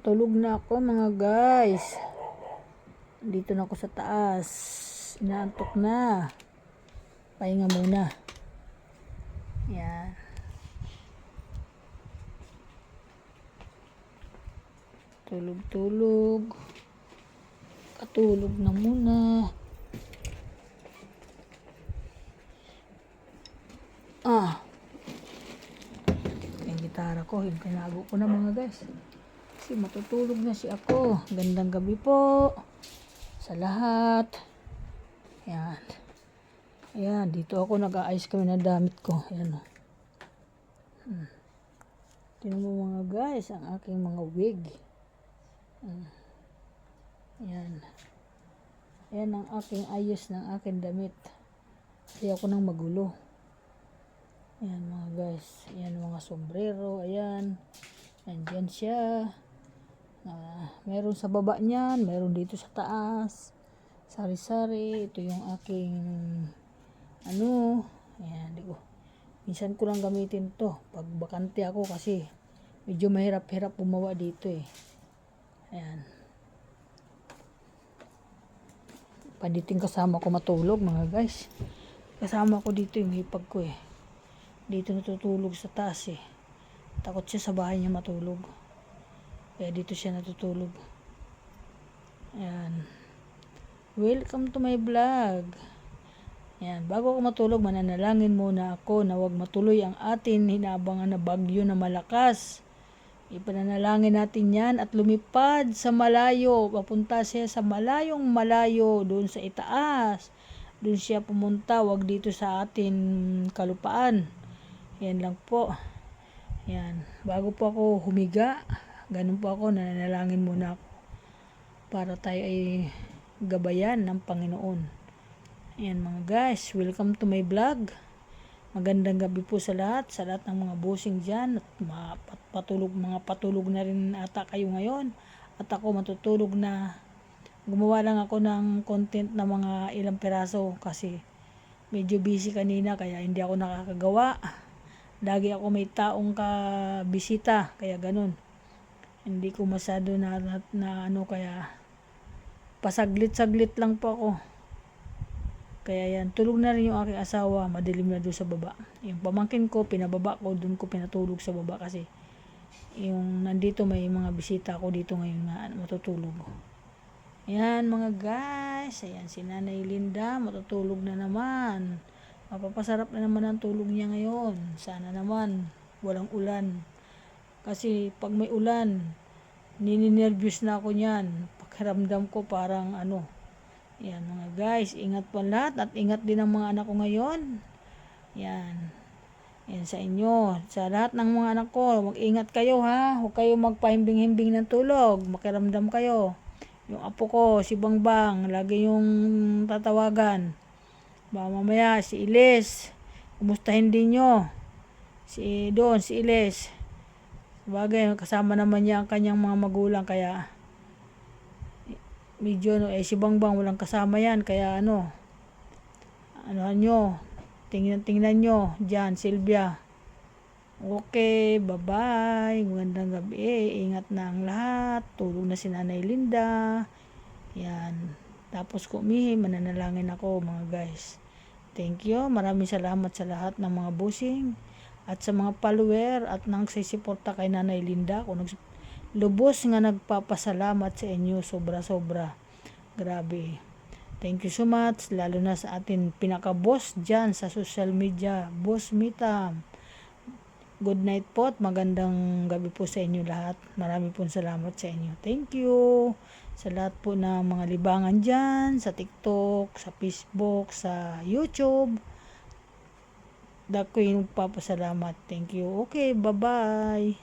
Tulog na ako mga guys. Dito na ako sa taas. Inaantok na. Pahinga muna. Yan. Tulog. Katulog na muna. Yung gitara ko, tinago ko na mga guys. Kasi matutulog na si ako. Gandang gabi po sa lahat. Yan. Ayan, dito ako nag-aayos kami na damit ko. Ayan. Tingnan mo mga guys, ang aking mga wig. Ayan. Ayan ang aking ayos ng aking damit. Kaya ako nang magulo. Ayan mga guys. Ayan mga sombrero. Ayan. Andyan siya. Meron sa baba niyan. Meron dito sa taas. Sari-sari. Ito yung aking ayan. Minsan ko lang gamitin to. Pag bakante ako kasi medyo mahirap-hirap bumawa dito eh. Ayan. Paditing kasama ko matulog mga guys. Kasama ko dito yung hipag ko eh. Dito natutulog sa taas eh. Takot siya sa bahay niya matulog. Kaya dito siya natutulog. Ayan. Welcome to my vlog. Ayan. Bago ako matulog, mananalangin muna ako na wag matuloy ang atin hinaabangan na bagyo na malakas. Ipananalangin natin yan at lumipad sa malayo. Papunta siya sa malayong malayo. Doon sa itaas. Doon siya pumunta. Wag dito sa atin kalupaan. Yan lang po. Yan. Bago po ako humiga, ganun po ako, nananalangin muna ako. Para tayo ay gabayan ng Panginoon. Ayan mga guys. Welcome to my vlog. Magandang gabi po sa lahat ng mga bossing dyan. At mga patulog na rin ata kayo ngayon. At ako matutulog na. Gumawa lang ako ng content na mga ilang piraso kasi medyo busy kanina kaya hindi ako nakakagawa. Lagi ako may taong bisita kaya ganun. Hindi ko masyado na kaya pasaglit-saglit lang po ako. Kaya yan, tulog na rin yung aking asawa, madilim na doon sa baba. Yung pamangkin ko, pinababa ko, doon ko pinatulog sa baba kasi yung nandito may mga bisita ako dito ngayon na matutulog. Ayan mga guys, ayan si Nanay Linda, matutulog na naman. Mapapasarap na naman ang tulog niya ngayon. Sana naman, walang ulan. Kasi pag may ulan, nininervyos na ako niyan. Pakiramdam ko parang Yan mga guys, ingat po lahat at ingat din ang mga anak ko ngayon. Yan. Yan sa inyo. Sa lahat ng mga anak ko, mag-ingat kayo ha. Huwag kayo magpahimbing-himbing ng tulog. Makiramdam kayo. Yung apo ko, si Bangbang, lagi yung tatawagan. Mamaya, si Iles. Kumustahin din nyo. Si Iles. Sabagay, kasama naman niya ang kanyang mga magulang kaya medyo si Bangbang walang kasama yan kaya tingnan nyo dyan Sylvia. Okay, bye bye, magandang gabi, ingat na ang lahat, tulog na si Nanay Linda. Yan, tapos mananalangin ako mga guys. Thank you, maraming salamat sa lahat ng mga bossing at sa mga follower at nang sisiporta kay Nanay Linda. Kung lubos nga nagpapasalamat sa inyo, sobra-sobra. Grabe. Thank you so much, lalo na sa atin pinaka-boss dyan sa social media, Boss Mita. Good night po at magandang gabi po sa inyo lahat. Marami pong salamat sa inyo. Thank you sa lahat po na mga libangan dyan, sa TikTok, sa Facebook, sa YouTube. Dako yung papasalamat. Thank you. Okay, bye-bye.